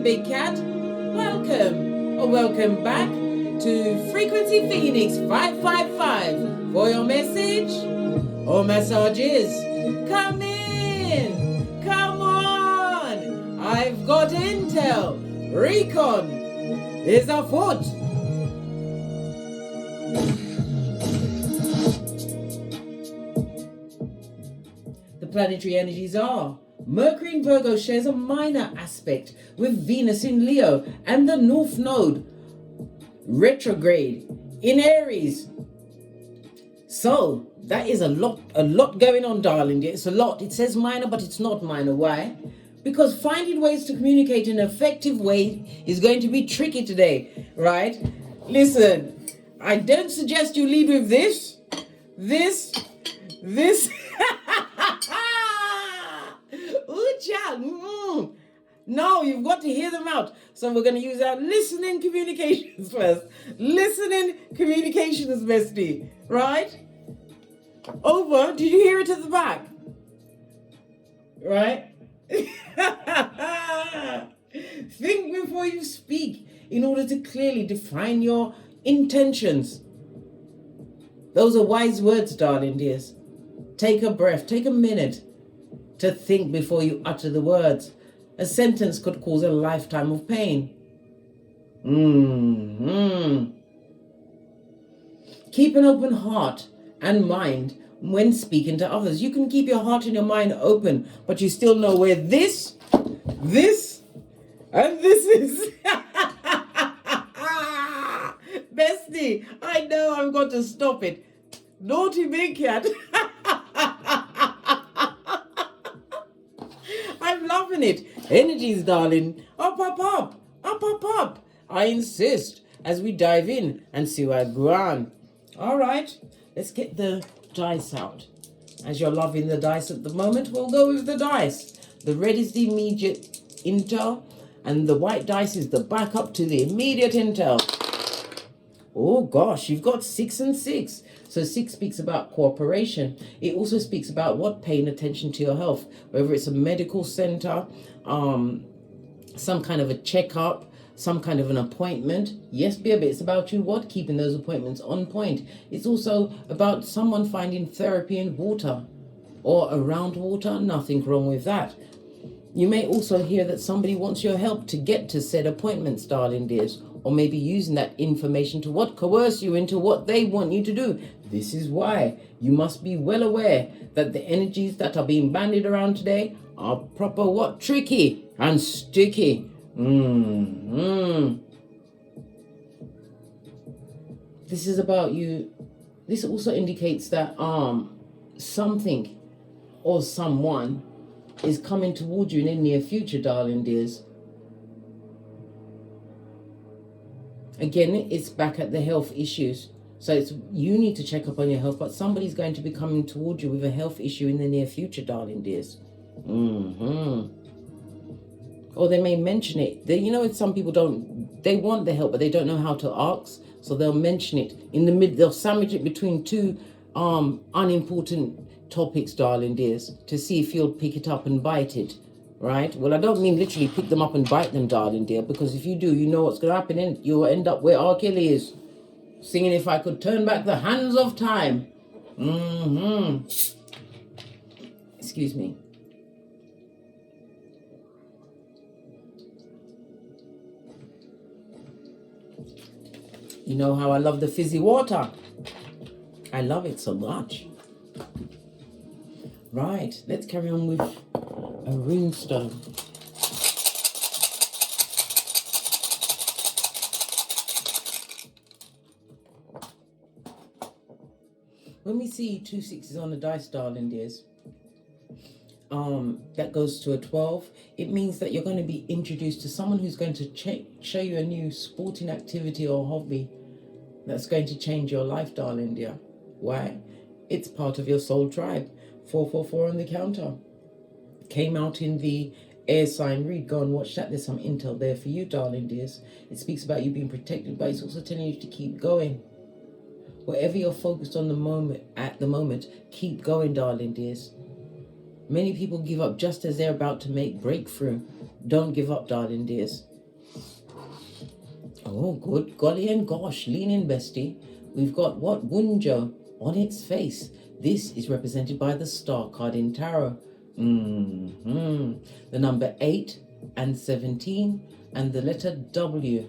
big cat. Welcome or welcome back to Frequency Phoenix 555 for your message or messages. Come in. Come on. I've got intel. Recon is afoot. The planetary energies are Mercury in Virgo shares a minor aspect with Venus in Leo and the North Node retrograde in Aries. So that is a lot going on, darling. It's a lot. It says minor, but it's not minor. Why? Because finding ways to communicate in an effective way is going to be tricky today, right? Listen, I don't suggest you lead with this. Ooh, child. No, you've got to hear them out. So we're going to use our listening communications first. Listening communications, bestie. Right? Over. Did you hear it at the back? Right? Think before you speak in order to clearly define your intentions. Those are wise words, darling dears. Take a breath. Take a minute to think before you utter the words. A sentence could cause a lifetime of pain. Keep an open heart and mind when speaking to others. You can keep your heart and your mind open, but you still know where this, and this is. Bestie, I know I've got to stop it. Naughty big cat. I'm loving it. Energies, darling. Up, up, up. Up, up, up. I insist as we dive in and see where I go on. All right. Let's get the dice out. As you're loving the dice at the moment, we'll go with the dice. The red is the immediate intel, and the white dice is the backup to the immediate intel. Oh gosh, you've got 6 and 6. So 6 speaks about cooperation. It also speaks about paying attention to your health, whether it's a medical center, some kind of a checkup, some kind of an appointment. Yes, baby, it's about you keeping those appointments on point. It's also about someone finding therapy in water or around water. Nothing wrong with that. You may also hear that somebody wants your help to get to said appointments, darling dears, or maybe using that information to coerce you into what they want you to do. This is why you must be well aware that the energies that are being bandied around today are proper tricky and sticky. This is about you. This also indicates that something or someone is coming towards you in the near future, darling dears. Again, it's back at the health issues. So you need to check up on your health, but somebody's going to be coming towards you with a health issue in the near future, darling dears. Or they may mention it. It's some people they want the help, but they don't know how to ask. So they'll mention it in the mid. They'll sandwich it between two unimportant topics, darling dears, to see if you'll pick it up and bite it. Right? Well, I don't mean literally pick them up and bite them, darling dear, because if you do, you know what's going to happen, and you'll end up where R. Kelly is, singing "If I Could Turn Back the Hands of Time." Excuse me. You know how I love the fizzy water. I love it so much. Right, let's carry on with a runestone. When we see 2 6s on the dice, darling dears, that goes to a 12. It means that you're going to be introduced to someone who's going to show you a new sporting activity or hobby that's going to change your life, darling dear. Why? It's part of your soul tribe. 444 on the counter. Came out in the air sign read. Go and watch that. There's some intel there for you, darling dears. It speaks about you being protected, but it's also telling you to keep going. Whatever you're focused on at the moment, keep going, darling dears. Many people give up just as they're about to make breakthrough. Don't give up, darling dears. Oh, good golly and gosh, lean in, bestie. We've got what? Wunjo on its face. This is represented by the star card in tarot. The number 8 and 17 and the letter W.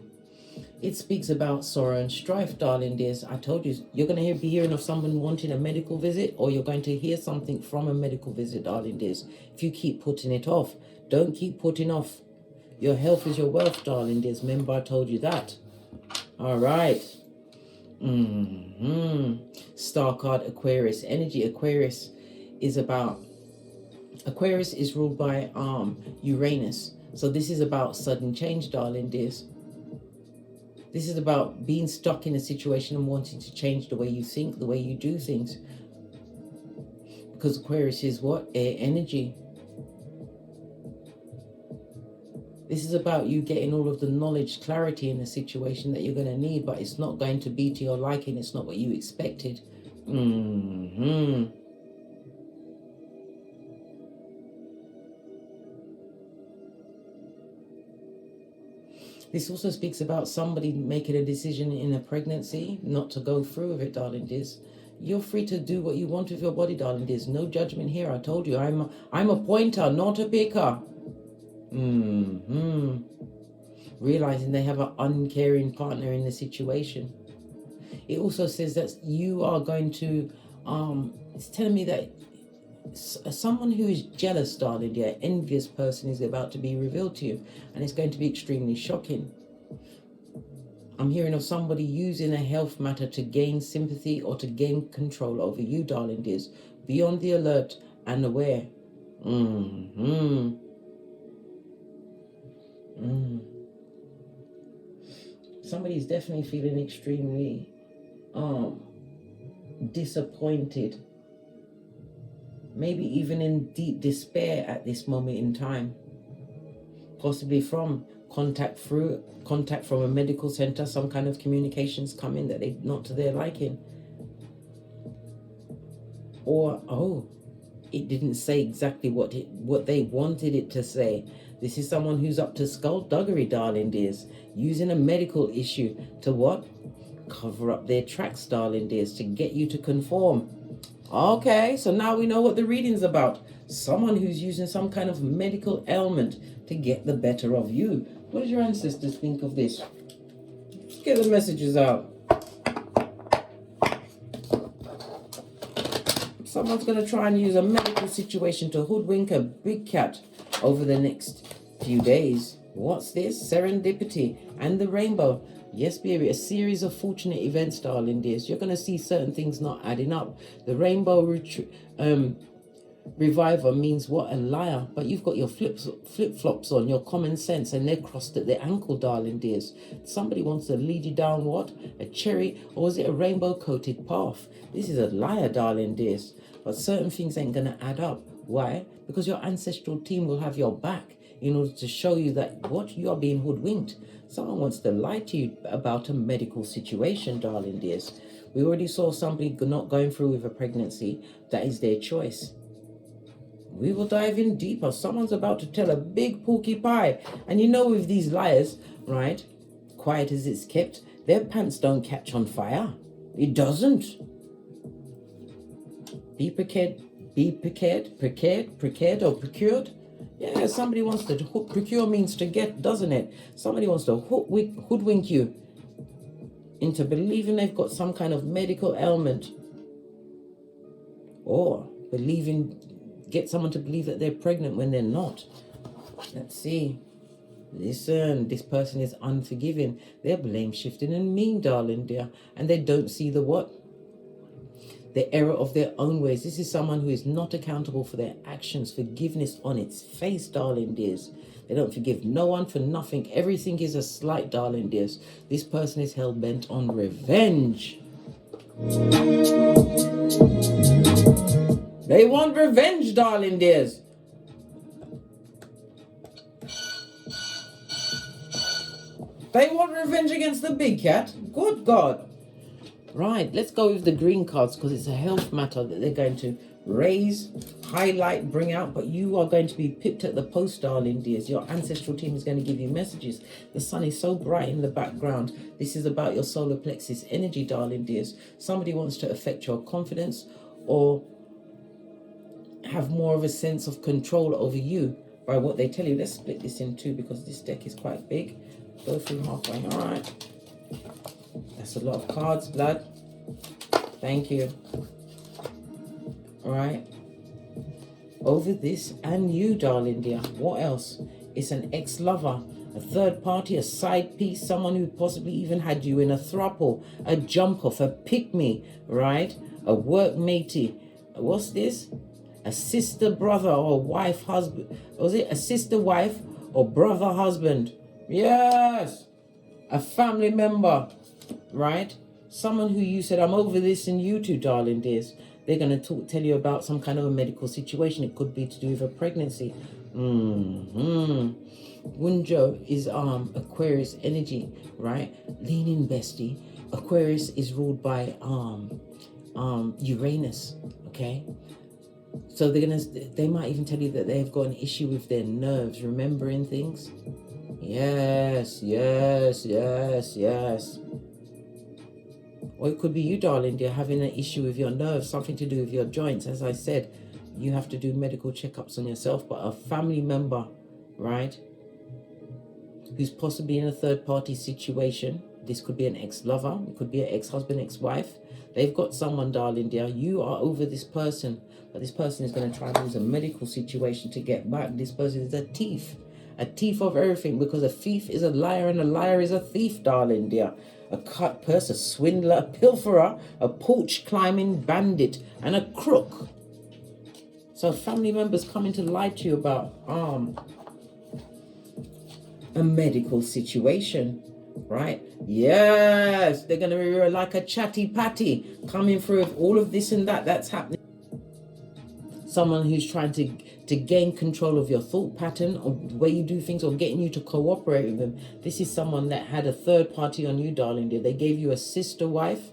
It speaks about sorrow and strife, darling dears. I told you, you're going to be hearing of someone wanting a medical visit, or you're going to hear something from a medical visit, darling dears. If you keep putting it off, don't keep putting off. Your health is your wealth, darling dears. Remember, I told you that. All right. Star card Aquarius energy. Aquarius is ruled by Uranus. So this is about sudden change, darling dears. This is about being stuck in a situation and wanting to change the way you think, the way you do things. Because Aquarius is what? Air energy. This is about you getting all of the knowledge, clarity in the situation that you're going to need, but it's not going to be to your liking. It's not what you expected. This also speaks about somebody making a decision in a pregnancy not to go through with it, darling dears. You're free to do what you want with your body, darling dears. No judgment here. I told you, I'm a pointer, not a picker. Realizing they have an uncaring partner in the situation. It also says that you are going to, it's telling me that someone who is jealous, darling dear, envious person is about to be revealed to you, and it's going to be extremely shocking. I'm hearing of somebody using a health matter to gain sympathy or to gain control over you, darling dears. Be on the alert and aware. Somebody's definitely feeling extremely disappointed, maybe even in deep despair at this moment in time, possibly from contact from a medical center. Some kind of communications coming that they not to their liking, or it didn't say exactly what they wanted it to say. This is someone who's up to skullduggery, darling dears, using a medical issue to what? Cover up their tracks, darling dears, to get you to conform. Okay, so now we know what the reading's about. Someone who's using some kind of medical ailment to get the better of you. What did your ancestors think of this? Let's get the messages out. Someone's going to try and use a medical situation to hoodwink a big cat over the next few days. What's this? Serendipity and the rainbow. Yes, baby, a series of fortunate events, darling dears. You're going to see certain things not adding up. The rainbow reviver means what? A liar. But you've got your flip-flops on, your common sense, and they're crossed at the ankle, darling dears. Somebody wants to lead you down what? A cherry, or is it a rainbow-coated path? This is a liar, darling dears. But certain things ain't going to add up. Why? Because your ancestral team will have your back in order to show you that what? You are being hoodwinked. Someone wants to lie to you about a medical situation, darling dears. We already saw somebody not going through with a pregnancy. That is their choice. We will dive in deeper. Someone's about to tell a big porky pie. And you know, with these liars, right, quiet as it's kept, their pants don't catch on fire. It doesn't. Be prepared, or procured. Yeah, somebody wants to procure means to get, doesn't it? Somebody wants to hoodwink you into believing they've got some kind of medical ailment, or get someone to believe that they're pregnant when they're not. Let's see. Listen, this person is unforgiving. They're blame shifting and mean, darling dear, and they don't see the what? The error of their own ways. This is someone who is not accountable for their actions. Forgiveness on its face, darling dears. They don't forgive no one for nothing. Everything is a slight, darling dears. This person is hell-bent on revenge. They want revenge, darling dears. They want revenge against the big cat. Good God. Right, let's go with the green cards because it's a health matter that they're going to raise, highlight, bring out, but you are going to be pipped at the post, darling dears. Your ancestral team is going to give you messages. The sun is so bright in the background. This is about your solar plexus energy, darling dears. Somebody wants to affect your confidence or have more of a sense of control over you by what they tell you. Let's split this in two because this deck is quite big. Go through halfway. All right. That's a lot of cards, blood. Thank you. All right. Over this and you, darling dear. What else? It's an ex-lover, a third party, a side piece, someone who possibly even had you in a throuple, a jump off, a pick-me, right? A workmatey. What's this? A sister, brother, or wife, husband. Was it a sister, wife, or brother, husband? Yes. A family member, right? Someone who you said, I'm over this, and you too, darling dears. They're going to tell you about some kind of a medical situation. It could be to do with a pregnancy. Wunjo is Aquarius energy, right? Lean in, bestie. Aquarius is ruled by Uranus, okay? So they might even tell you that they've got an issue with their nerves, remembering things. Yes, yes, yes, yes. Or it could be you, darling dear, having an issue with your nerves, something to do with your joints. As I said, you have to do medical checkups on yourself, but a family member, right, who's possibly in a third-party situation. This could be an ex-lover, it could be an ex-husband, ex-wife. They've got someone, darling dear. You are over this person, but this person is going to try and use a medical situation to get back. This person is a thief of everything, because a thief is a liar and a liar is a thief, darling dear. A cut purse, a swindler, a pilferer, a porch climbing bandit, and a crook. So family members coming to lie to you about a medical situation, right? Yes, they're going to be like a chatty patty coming through with all of this and that's happening. Someone who's trying to gain control of your thought pattern or the way you do things, or getting you to cooperate with them. This is someone that had a third party on you, darling dear. They gave you a sister wife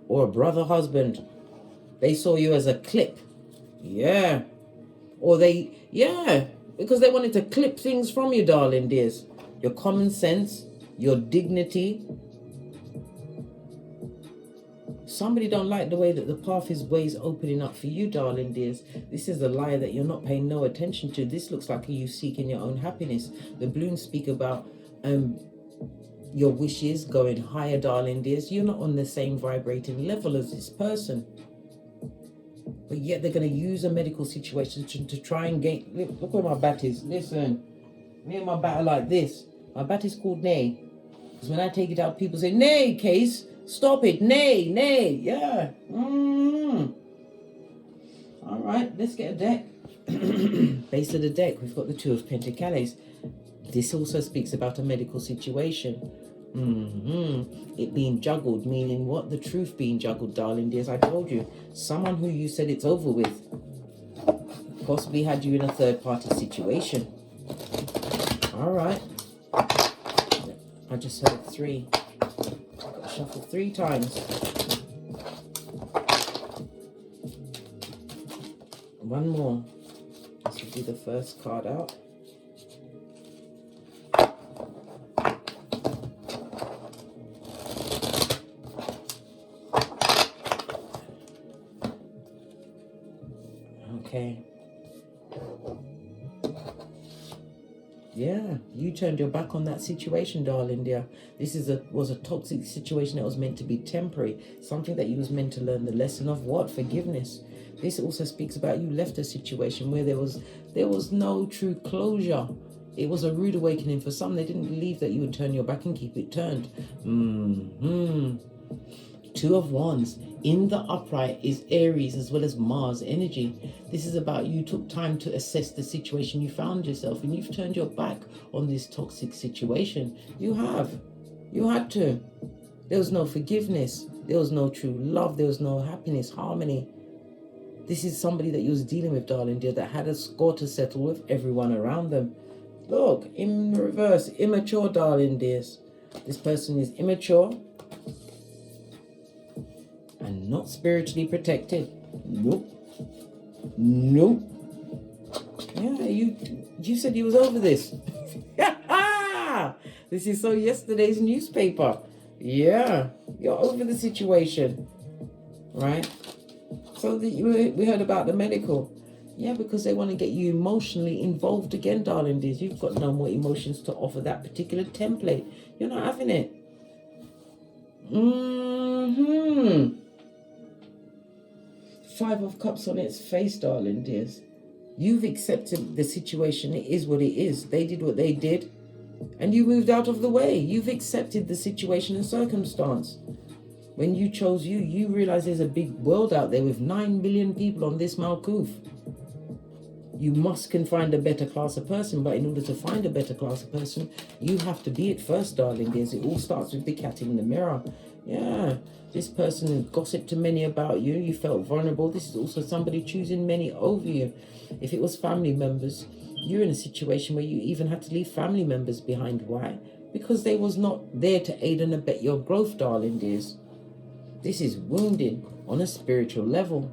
or a brother husband. They saw you as a clip. Yeah. Or because they wanted to clip things from you, darling dears. Your common sense, your dignity. Somebody don't like the way that the path is ways opening up for you, darling dears. This is a lie that you're not paying no attention to. This looks like you seeking your own happiness. The balloons speak about your wishes going higher, darling dears. You're not on the same vibrating level as this person. But yet they're going to use a medical situation to try and gain... Look where my bat is. Listen. Me and my bat are like this. My bat is called Nay. Because when I take it out, people say, Nay, Case. Stop it. Nay, nay. Yeah. All right, let's get a deck. Base of the deck, we've got the Two of Pentacles. This also speaks about a medical situation. It being juggled, meaning what? The truth being juggled, darling dears. I told you, someone who you said it's over with possibly had you in a third-party situation. All right. I just heard 3. Shuffle 3 times. One more. This will be the first card out. Okay. Yeah, you turned your back on that situation, darling dear. This was a toxic situation that was meant to be temporary. Something that you was meant to learn the lesson of what? Forgiveness. This also speaks about you left a situation where there was no true closure. It was a rude awakening for some. They didn't believe that you would turn your back and keep it turned. Two of Wands. In the upright is Aries as well as Mars energy. This is about you took time to assess the situation you found yourself, and you've turned your back on this toxic situation. You have. You had to. There was no forgiveness. There was no true love. There was no happiness, harmony. This is somebody that you was dealing with, darling dear, that had a score to settle with everyone around them. Look, in reverse, immature, darling dears. This person is immature and not spiritually protected. Nope. Nope. Yeah, you said you was over this. This is so yesterday's newspaper. Yeah, you're over the situation, right? So we heard about the medical. Yeah, because they want to get you emotionally involved again, darling dears. You've got no more emotions to offer that particular template. You're not having it. Five of Cups on its face, darling dears. You've accepted the situation. It is what it is. They did what they did, and you moved out of the way. You've accepted the situation and circumstance. When you chose you realize there's a big world out there with 9 billion people on this Malkuth. You can find a better class of person, but in order to find a better class of person, you have to be it first, darling dears. It all starts with the cat in the mirror. Yeah, this person gossiped to many about you. You felt vulnerable. This is also somebody choosing many over you. If it was family members, you're in a situation where you even had to leave family members behind. Why? Because they was not there to aid and abet your growth, darling dears. This is wounding on a spiritual level.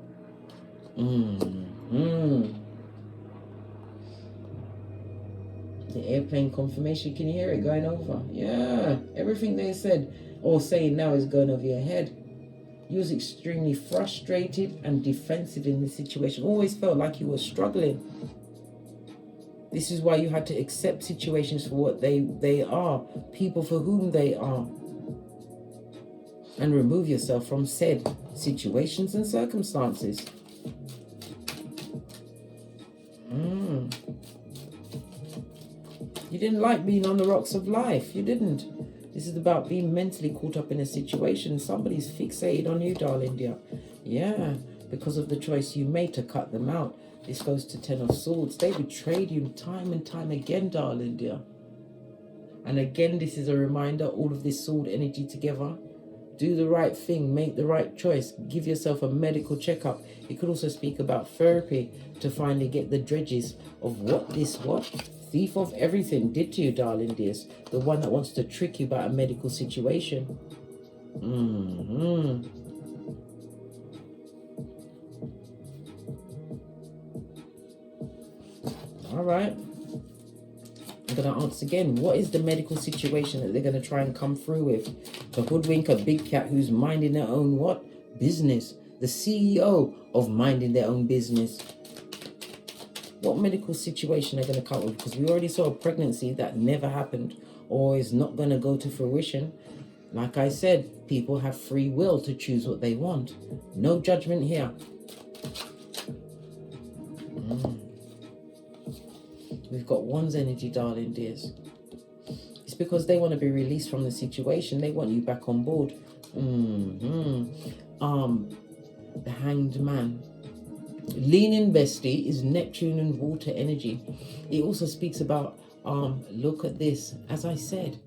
The airplane confirmation, can you hear it going over? Yeah, everything they said or saying now is going over your head. You was extremely frustrated and defensive in this situation. Always felt like you were struggling. This is why you had to accept situations for what they are, people for whom they are, and remove yourself from said situations and circumstances. You didn't like being on the rocks of life. You didn't. This is about being mentally caught up in a situation. Somebody's fixated on you, darling dear. Yeah, because of the choice you made to cut them out. This goes to Ten of Swords. They betrayed you time and time again, darling dear. And again, this is a reminder, all of this sword energy together. Do the right thing, make the right choice, give yourself a medical checkup. It could also speak about therapy to finally get the dredges of what this thief of everything did to you, darling dears. The one that wants to trick you about a medical situation. All right. I'm going to ask again, what is the medical situation that they're going to try and come through with? To hoodwink a big cat who's minding their own what? Business. The CEO of minding their own business. What medical situation are going to come with? Because we already saw a pregnancy that never happened or is not going to go to fruition. Like I said, people have free will to choose what they want. No judgment here. We've got Wands energy, darling dears. It's because they want to be released from the situation. They want you back on board. The Hanged Man. Leaning bestie is Neptune and water energy. It also speaks about, look at this. As I said,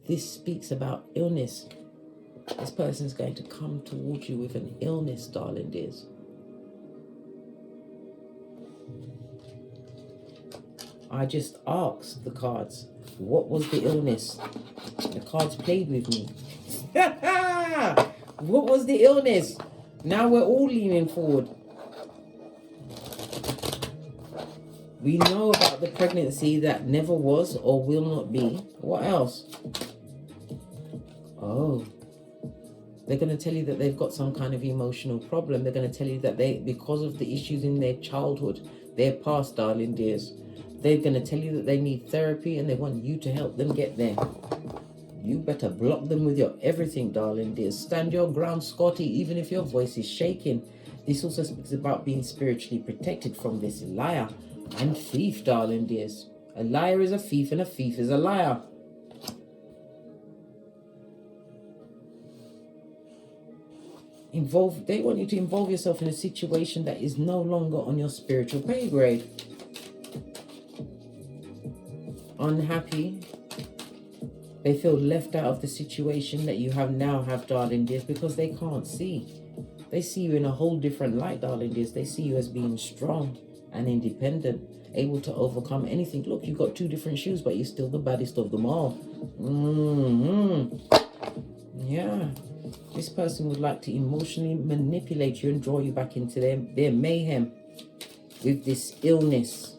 this speaks about illness. This person's going to come towards you with an illness, darling dears. I just asked the cards, what was the illness? The cards played with me. What was the illness? Now we're all leaning forward. We know about the pregnancy that never was or will not be. What else? Oh, they're going to tell you that they've got some kind of emotional problem. They're going to tell you that because of the issues in their childhood, their past, darling dears, they're going to tell you that they need therapy and they want you to help them get there. You better block them with your everything, darling dears. Stand your ground, Scotty, even if your voice is shaking. This also speaks about being spiritually protected from this liar and thief, darling dears. A liar is a thief and a thief is a liar. They want you to involve yourself in a situation that is no longer on your spiritual pay grade. Unhappy. They feel left out of the situation that you now have, darling dears, because they can't see. They see you in a whole different light, darling dears. They see you as being strong and independent, able to overcome anything. Look, you've got two different shoes, but you're still the baddest of them all. Yeah. This person would like to emotionally manipulate you and draw you back into their mayhem. with this illness.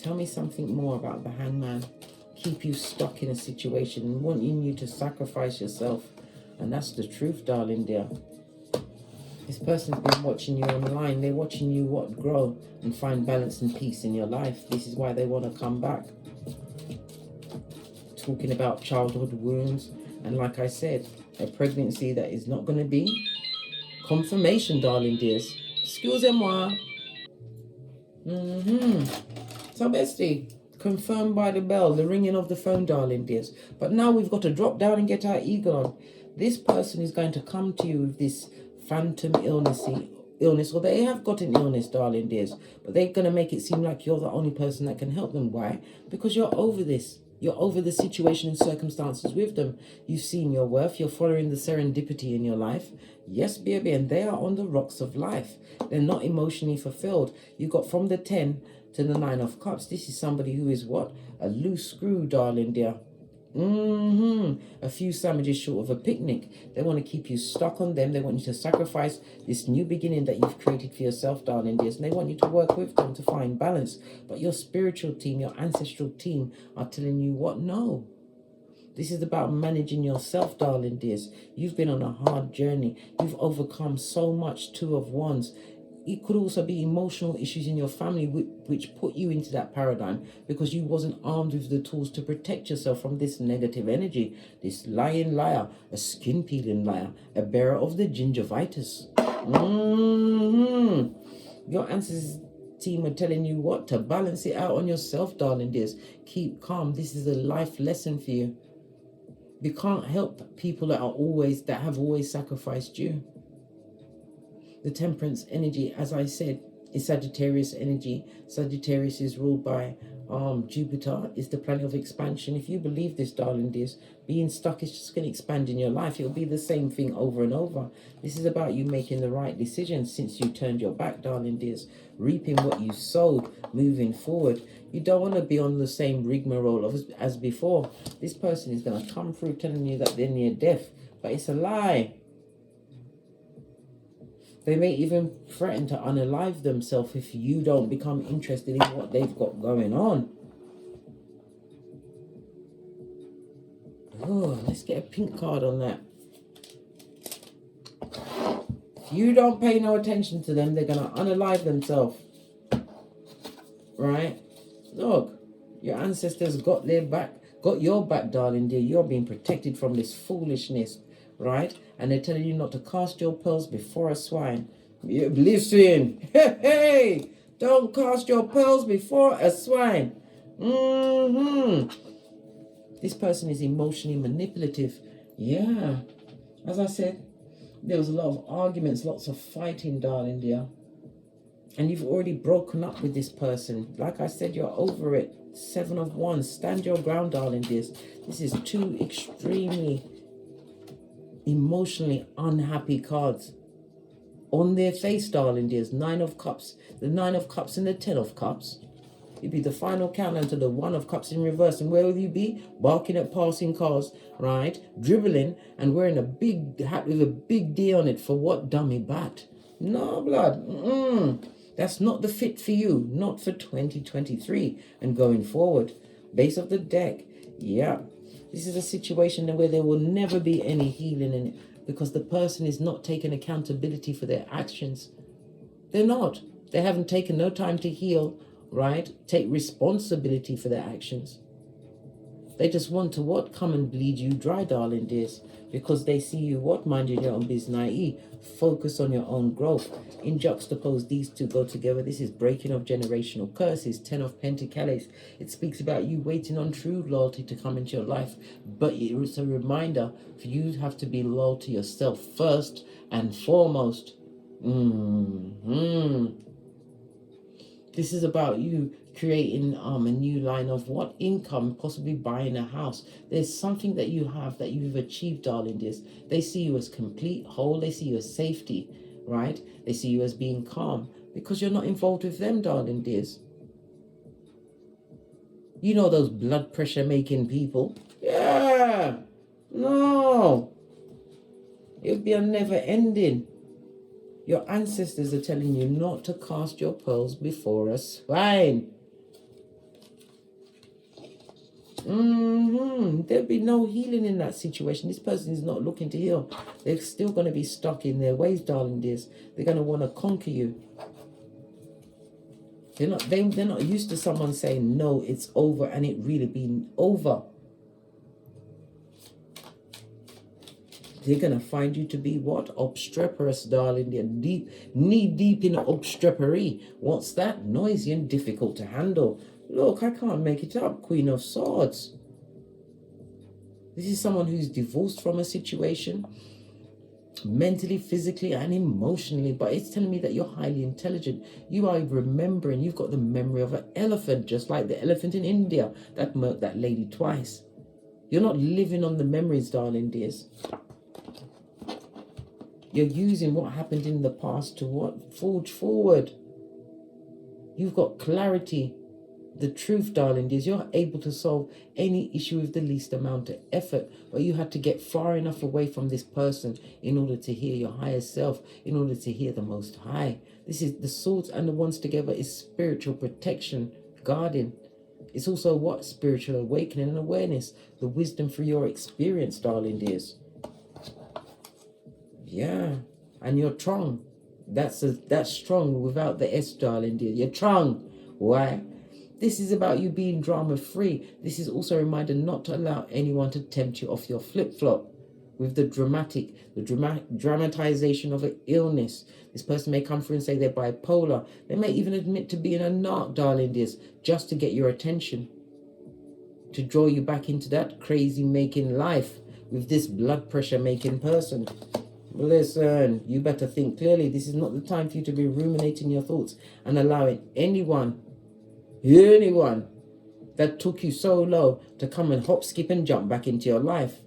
Tell me something more about the Hangman. Keep you stuck in a situation, wanting you to sacrifice yourself. And that's the truth, darling dear. This person's been watching you online. They're watching you grow and find balance and peace in your life. This is why they want to come back. Talking about childhood wounds. And like I said, a pregnancy that is not going to be confirmation, darling dears. Excusez-moi. So, bestie, confirmed by the bell, the ringing of the phone, darling dears. But now we've got to drop down and get our eagle on. This person is going to come to you with this phantom illness, or they have got an illness, darling dears. But they're going to make it seem like you're the only person that can help them. Why? Because you're over this. You're over the situation and circumstances with them. You've seen your worth. You're following the serendipity in your life. Yes, baby, and they are on the rocks of life. They're not emotionally fulfilled. You got from the 10 to the 9 of Cups. This is somebody who is what? A loose screw, darling dear. A few sandwiches short of a picnic. They want to keep you stuck on them. They want you to sacrifice this new beginning that you've created for yourself, darling dears. And they want you to work with them to find balance. But your spiritual team, your ancestral team are telling you what? No. This is about managing yourself, darling dears. You've been on a hard journey. You've overcome so much, 2 of Wands. It could also be emotional issues in your family which put you into that paradigm because you wasn't armed with the tools to protect yourself from this negative energy. This lying liar, a skin peeling liar, a bearer of the gingivitis. Your ancestors team are telling you what? To balance it out on yourself, darling dears. Keep calm. This is a life lesson for you. You can't help people that have always sacrificed you. The temperance energy, as I said, is Sagittarius energy. Sagittarius is ruled by Jupiter, is the planet of expansion. If you believe this, darling dears, being stuck is just going to expand in your life. It'll be the same thing over and over. This is about you making the right decisions since you turned your back, darling dears. Reaping what you sowed, moving forward. You don't want to be on the same rigmarole as before. This person is going to come through telling you that they're near death, but it's a lie. They may even threaten to unalive themselves if you don't become interested in what they've got going on. Oh, let's get a pink card on that. If you don't pay no attention to them, they're going to unalive themselves. Right? Look, your ancestors got their back, got your back, darling dear. You're being protected from this foolishness. Right? And they're telling you not to cast your pearls before a swine. Listen, hey, don't cast your pearls before a swine. This person is emotionally manipulative. Yeah. As I said, there was a lot of arguments, lots of fighting, darling dear. And you've already broken up with this person. Like I said, you're over it. 7 of Wands. Stand your ground, darling dears. This is 2 extremely emotionally unhappy cards on their face, darling dears. 9 of Cups, the 9 of Cups and the 10 of Cups. It'd be the final countdown to the 1 of Cups in reverse. And where will you be? Barking at passing cars, right? Dribbling and wearing a big hat with a big D on it for what? Dummy bat. No, blood. That's not the fit for you. Not for 2023 and going forward. Base of the deck. Yeah. This is a situation where there will never be any healing in it because the person is not taking accountability for their actions. They're not. They haven't taken no time to heal, right? Take responsibility for their actions. They just want to what? Come and bleed you dry, darling dears, because they see you what? Minding your own business, i.e. focus on your own growth. In juxtapose, these two go together. This is breaking of generational curses. 10 of Pentacles. It speaks about you waiting on true loyalty to come into your life. But it's a reminder for you to have to be loyal to yourself first and foremost. This is about you creating a new line of what? Income, possibly buying a house. There's something that you have that you've achieved, darling dears. They see you as complete, whole. They see you as safety, right? They see you as being calm because you're not involved with them, darling dears. You know those blood pressure making people? Yeah. No. It'll be a never ending. Your ancestors are telling you not to cast your pearls before a swine. There'll be no healing in that situation. This person is not looking to heal. They're still going to be stuck in their ways, darling dears. They're going to want to conquer you. They're not used to someone saying, no, it's over, and it really being over. They're going to find you to be what? Obstreperous, darling. They're knee deep in obstrepery. What's that? Noisy and difficult to handle. Look, I can't make it up. Queen of Swords. This is someone who's divorced from a situation, mentally, physically, and emotionally. But it's telling me that you're highly intelligent. You are remembering. You've got the memory of an elephant, just like the elephant in India that murked that lady twice. You're not living on the memories, darling dears. You're using what happened in the past to what? Forge forward. You've got clarity. The truth, darling dears, you're able to solve any issue with the least amount of effort. But you had to get far enough away from this person in order to hear your higher self, in order to hear the Most High. This is the swords and the wands together is spiritual protection, guarding. It's also what? Spiritual awakening and awareness. The wisdom through your experience, darling dears. Yeah, and you're strong. That's strong without the S, darling dear. You're strong. Why? This is about you being drama free. This is also a reminder not to allow anyone to tempt you off your flip flop with the dramatization of an illness. This person may come through and say they're bipolar. They may even admit to being a narc, darling dears, just to get your attention, to draw you back into that crazy making life with this blood pressure making person. Listen, you better think clearly. This is not the time for you to be ruminating your thoughts and allowing anyone that took you so low to come and hop, skip, and jump back into your life.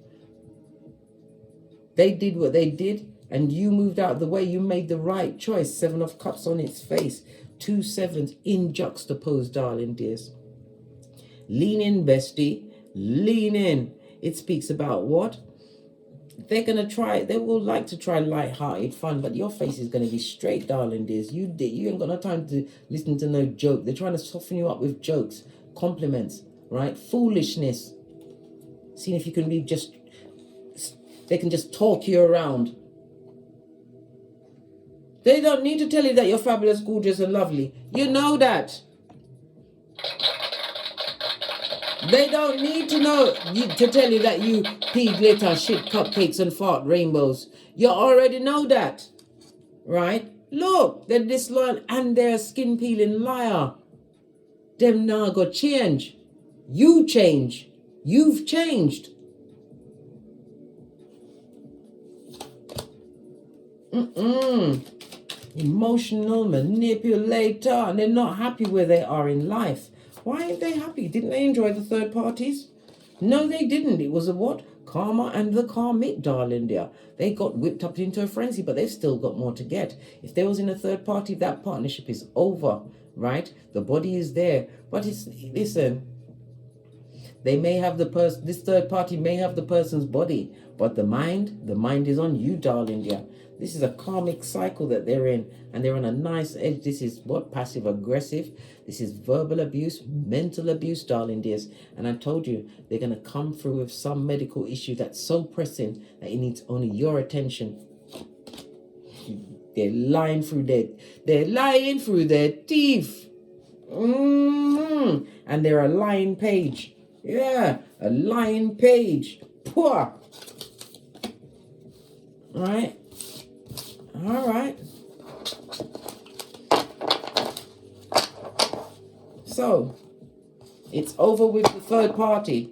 They did what they did, and you moved out of the way. You made the right choice. 7 of Cups on its face. 2 sevens in juxtaposed, darling dears. Lean in, bestie. Lean in. It speaks about what? They're going to try, they will like to try light-hearted fun, but your face is going to be straight, darling dears. You ain't got no time to listen to no joke. They're trying to soften you up with jokes, compliments, right? Foolishness. Seeing if you can be just, they can just talk you around. They don't need to tell you that you're fabulous, gorgeous, and lovely. You know that. They don't need to to tell you that you pee glitter, shit cupcakes, and fart rainbows. You already know that, right? Look, they're disloyal and they're a skin peeling liar. Them now go change. You change. You've changed. Emotional manipulator, and they're not happy where they are in life. Why aren't they happy? Didn't they enjoy the third parties? No, they didn't. It was a what? Karma and the karmic, darling dear. They got whipped up into a frenzy, but they've still got more to get. If there was in a third party, that partnership is over, right? The body is there. But listen, they may have this third party may have the person's body, but the mind is on you, darling dear. This is a karmic cycle that they're in, and they're on a nice edge. This is what? Passive aggressive. This is verbal abuse, mental abuse, darling dears. And I told you, they're going to come through with some medical issue that's so pressing that it needs only your attention. They're lying through their teeth. And they're a lying page. Yeah, a lying page. Poor. Right? All right. So, it's over with the third party.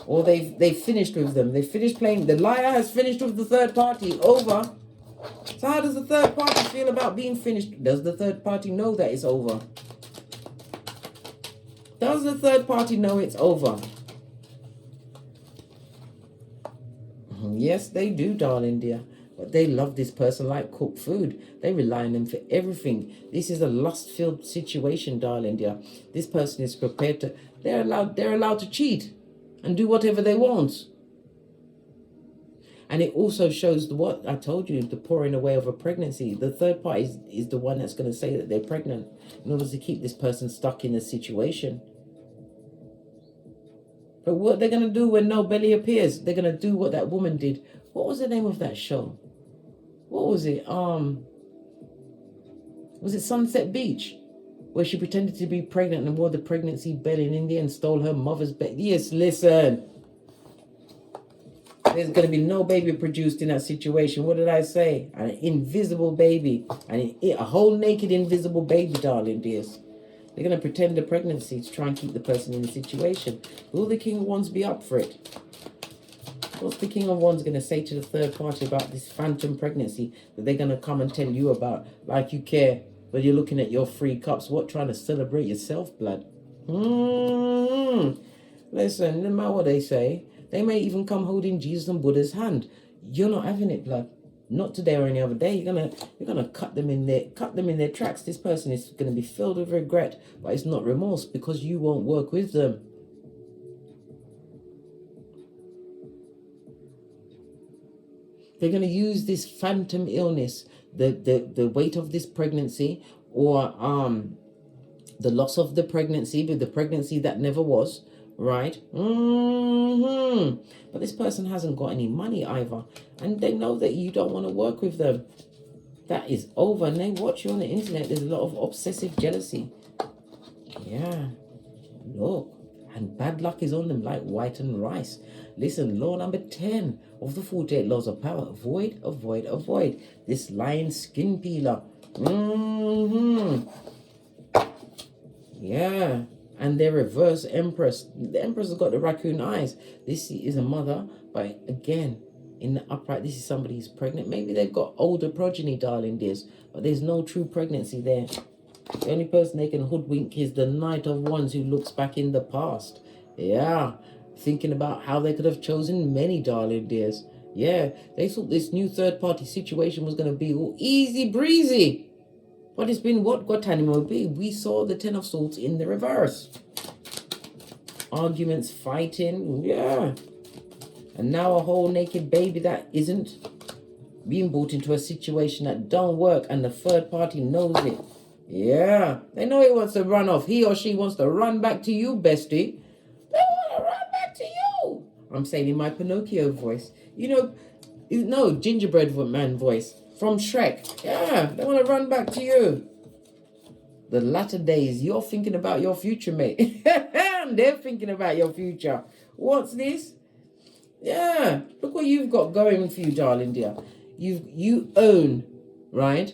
Or they've finished with them. They finished playing. The liar has finished with the third party. Over. So how does the third party feel about being finished? Does the third party know that it's over? Does the third party know it's over? Yes, they do, darling dear. But they love this person like cooked food. They rely on them for everything. This is a lust-filled situation, darling dear. This person is prepared to... They're allowed to cheat and do whatever they want. And it also shows what I told you, the pouring away of a pregnancy. The third party is the one that's going to say that they're pregnant in order to keep this person stuck in a situation. But what they're going to do when no belly appears, they're going to do what that woman did. What was the name of that show? What was it? Was it Sunset Beach? Where she pretended to be pregnant and wore the pregnancy belly and in the end stole her mother's belly. Yes, listen. There's going to be no baby produced in that situation. What did I say? An invisible baby. A whole naked invisible baby, darling dears. They're going to pretend a pregnancy to try and keep the person in the situation. Will the King of Wands be up for it? What's the King of Wands going to say to the third party about this phantom pregnancy that they're going to come and tell you about? Like you care, but you're looking at your 3 cups. What, trying to celebrate yourself, blood? Listen, no matter what they say, they may even come holding Jesus and Buddha's hand. You're not having it, blood. Not today or any other day. You're gonna cut them in their tracks. This person is gonna be filled with regret, but it's not remorse because you won't work with them. They're gonna use this phantom illness, the weight of this pregnancy, or the loss of the pregnancy, but the pregnancy that never was, right? But this person hasn't got any money either, and they know that you don't want to work with them. That is over, and they watch you on the internet. There's a lot of obsessive jealousy. Yeah, look, and bad luck is on them like white and rice. Listen, law number 10 of the 48 laws of power: avoid, avoid, avoid. This lion skin peeler. Yeah. And their reverse empress. The empress has got the raccoon eyes. This is a mother, but again, in the upright, this is somebody who's pregnant. Maybe they've got older progeny, darling dears, but there's no true pregnancy there. The only person they can hoodwink is the Knight of Wands who looks back in the past. Yeah, thinking about how they could have chosen many, darling dears. Yeah, they thought this new third-party situation was going to be all easy breezy. But it's been what Guantanamo be. We saw the 10 of Swords in the reverse. Arguments, fighting, yeah. And now a whole naked baby that isn't being brought into a situation that don't work, and the third party knows it. Yeah, they know he wants to run off. He or she wants to run back to you, bestie. They want to run back to you. I'm saying in my Pinocchio voice. No, gingerbread man voice. From Shrek. Yeah, they want to run back to you. The latter days, you're thinking about your future, mate. And they're thinking about your future. What's this? Yeah, look what you've got going for you, darling dear. You own, right?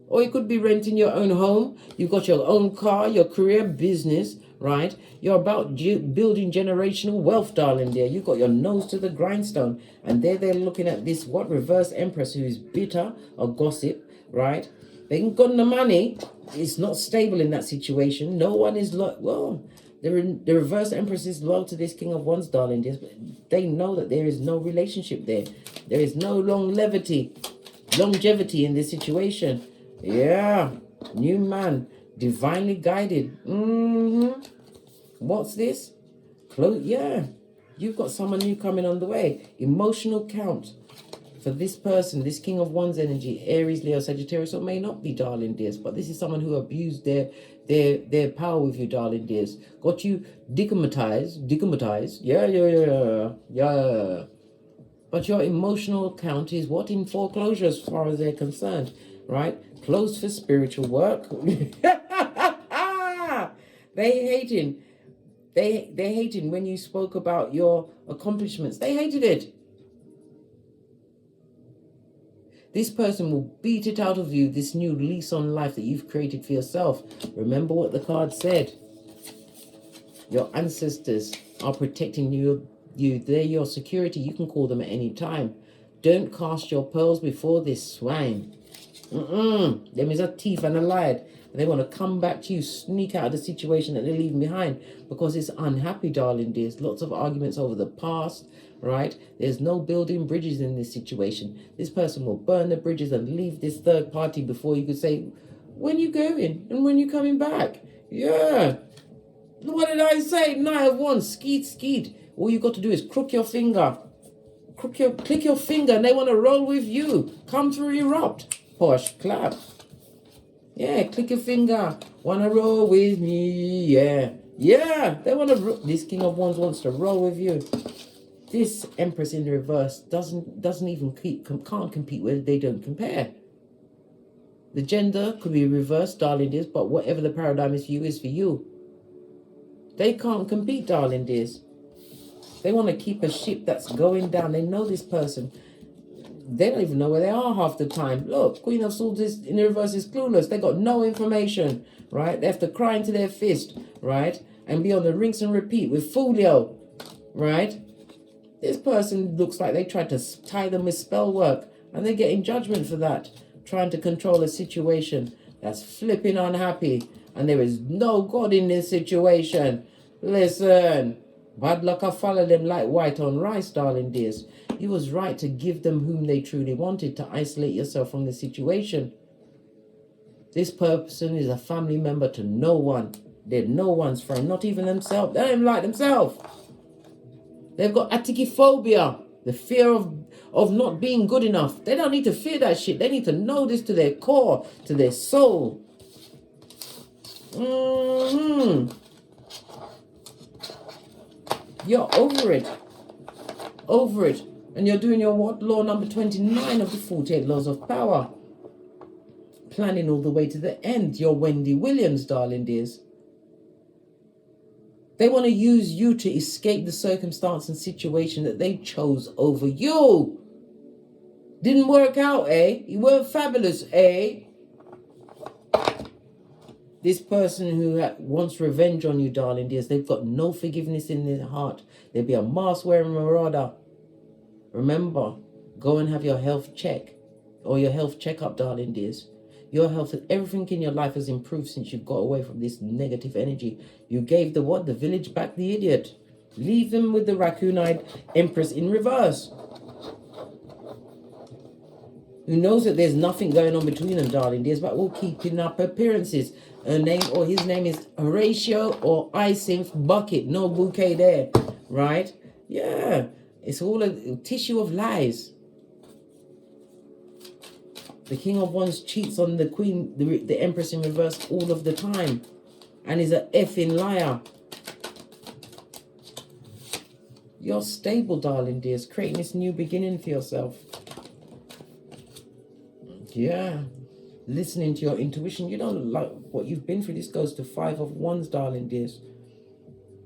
Or you could be renting your own home. You've got your own car, your career, business, right? You're about building generational wealth, darling dear. You've got your nose to the grindstone. And they're looking at this, reverse empress who is bitter or gossip, right? They ain't got the money. It's not stable in that situation. No one is the reverse empress is loyal to this King of Wands, darling dear. They know that there is no relationship there. There is no longevity in this situation. Yeah, new man, divinely guided. What's this? Yeah, you've got someone new coming on the way. Emotional count for this person, this King of Wands energy, Aries, Leo, Sagittarius, or may not be, darling dears, but this is someone who abused their power with you, darling dears. Got you digmatized. Yeah. But your emotional count is what in foreclosure as far as they're concerned, right? Closed for spiritual work. They hating. They hating when you spoke about your accomplishments. They hated it. This person will beat it out of you, this new lease on life that you've created for yourself. Remember what the card said. Your ancestors are protecting you. They're your security. You can call them at any time. Don't cast your pearls before this swine. Them is a thief and a liar. They want to come back to you, sneak out of the situation that they're leaving behind because it's unhappy, darling dears. Lots of arguments over the past, right? There's no building bridges in this situation. This person will burn the bridges and leave this third party before you could say, when you going and when you coming back? Yeah. What did I say? Knight of Wands, skeet. All you got to do is crook your finger. click your finger and they want to roll with you. Come through, erupt. Posh, clap. Yeah, click your finger. Wanna roll with me? Yeah. Yeah, they want to. This King of Wands wants to roll with you. This Empress in the reverse doesn't even can't compete where they don't compare. The gender could be reversed, darling dears, but whatever the paradigm is for you is for you. They can't compete, darling dears. They want to keep a ship that's going down. They know this person. They don't even know where they are half the time. Look, Queen of Swords in the reverse is clueless. They got no information, right? They have to cry into their fist, right? And be on the rinse and repeat with Folio, right? This person looks like they tried to tie them with spell work, and they're getting judgment for that, trying to control a situation that's flipping unhappy, and there is no God in this situation. Listen, bad luck I follow them like white on rice, darling dears. You was right to give them whom they truly wanted, to isolate yourself from the situation. This person is a family member to no one. They're no one's friend, not even themselves. They don't even like themselves. They've got atikiphobia, the fear of not being good enough. They don't need to fear that shit. They need to know this to their core, to their soul. You're over it. Over it. And you're doing your what? Law number 29 of the 48 Laws of Power. Planning all the way to the end. You're Wendy Williams, darling dears. They want to use you to escape the circumstance and situation that they chose over you. Didn't work out, eh? You weren't fabulous, eh? This person who wants revenge on you, darling dears, they've got no forgiveness in their heart. They'll be a mask-wearing marauder. Remember, go and have your health check or your health checkup, darling dears. Your health, everything in your life has improved since you got away from this negative energy. You gave the what? The village back the idiot. Leave them with the raccoon-eyed Empress in reverse. Who knows that there's nothing going on between them, darling dears, but we'll keeping up appearances. Her name or his name is Horatio or Icinth Bucket. No bouquet there, right? Yeah, it's all a tissue of lies. The King of Wands cheats on the Queen, the Empress in reverse all of the time. And is an effing liar. You're stable, darling dears. Creating this new beginning for yourself. Yeah. Listening to your intuition. You don't like what you've been through. This goes to 5 of Wands, darling dears.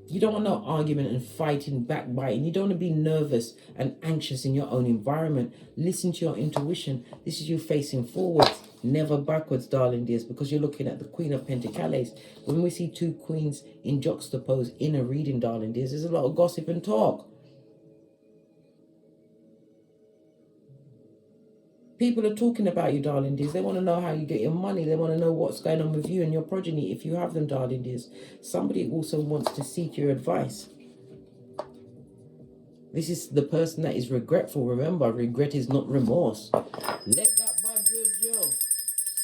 You don't want no argument and fighting, backbiting. You don't want to be nervous and anxious in your own environment. Listen to your intuition. This is you facing forwards, never backwards, darling dears, because you're looking at the Queen of Pentacles. When we see 2 queens in juxtapose in a reading, darling dears, there's a lot of gossip and talk. People are talking about you, darling dears. They want to know how you get your money. They want to know what's going on with you and your progeny, if you have them, darling dears. Somebody also wants to seek your advice. This is the person that is regretful. Remember, regret is not remorse. Let that bad Jojo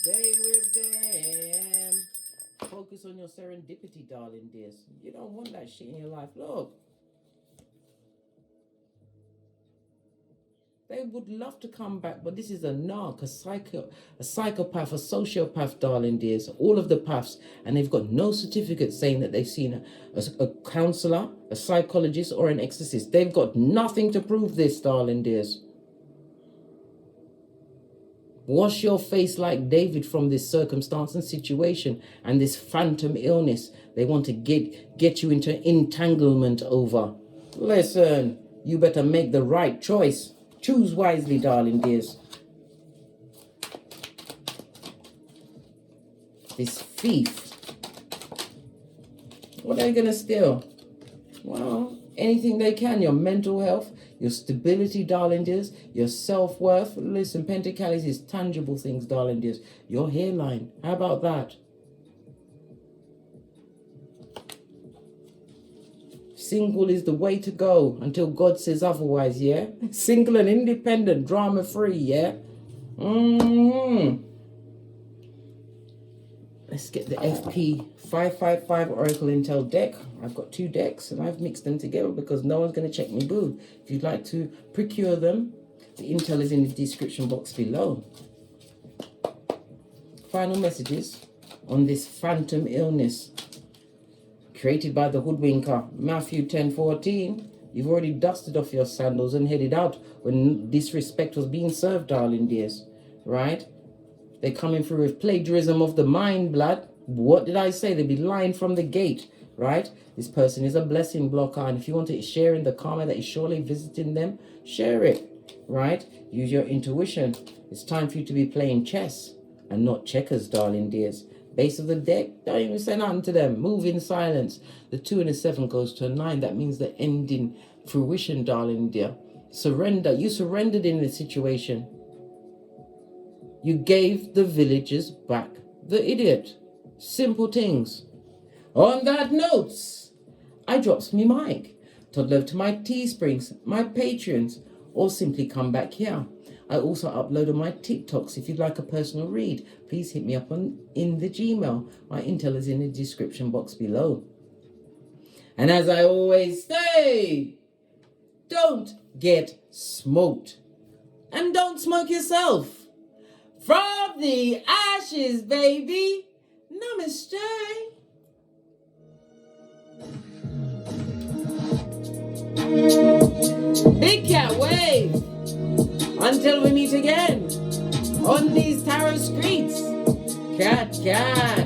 stay with them. Focus on your serendipity, darling dears. You don't want that shit in your life. Look. They would love to come back, but this is a narc, a psychopath, a sociopath, darling dears. All of the paths, and they've got no certificate saying that they've seen a counselor, a psychologist, or an exorcist. They've got nothing to prove this, darling dears. Wash your face like David from this circumstance and situation and this phantom illness they want to get you into entanglement over. Listen, you better make the right choice. Choose wisely, darling dears. This thief. What are they going to steal? Well, anything they can. Your mental health, your stability, darling dears. Your self-worth. Listen, Pentacles is tangible things, darling dears. Your hairline. How about that? Single is the way to go until God says otherwise, yeah? Single and independent, drama-free, yeah? Let's get the FP 555 Oracle Intel deck. I've got 2 decks and I've mixed them together because no one's going to check me boo. If you'd like to procure them, the Intel is in the description box below. Final messages on this phantom illness created by the hoodwinker. Matthew 10:14. You've already dusted off your sandals and headed out when disrespect was being served, darling dears. Right? They're coming through with plagiarism of the mind, blood. What did I say? They'd be lying from the gate, right? This person is a blessing blocker, and if you want to share in the karma that is surely visiting them, share it, right? Use your intuition. It's time for you to be playing chess and not checkers, darling dears. Base of the deck, don't even say nothing to them. Move in silence. The 2 and a 7 goes to a 9. That means the end in fruition, darling dear. Surrender. You surrendered in this situation. You gave the villagers back the idiot. Simple things. On that note, I drops me mic. Toddler to my Teesprings, my Patreons, or simply come back here. I also upload on my TikToks. If you'd like a personal read, please hit me up in the Gmail. My intel is in the description box below. And as I always say, don't get smoked. And don't smoke yourself. From the ashes, baby. Namaste. Big cat wave. Until we meet again on these tarot streets. Cat, cat.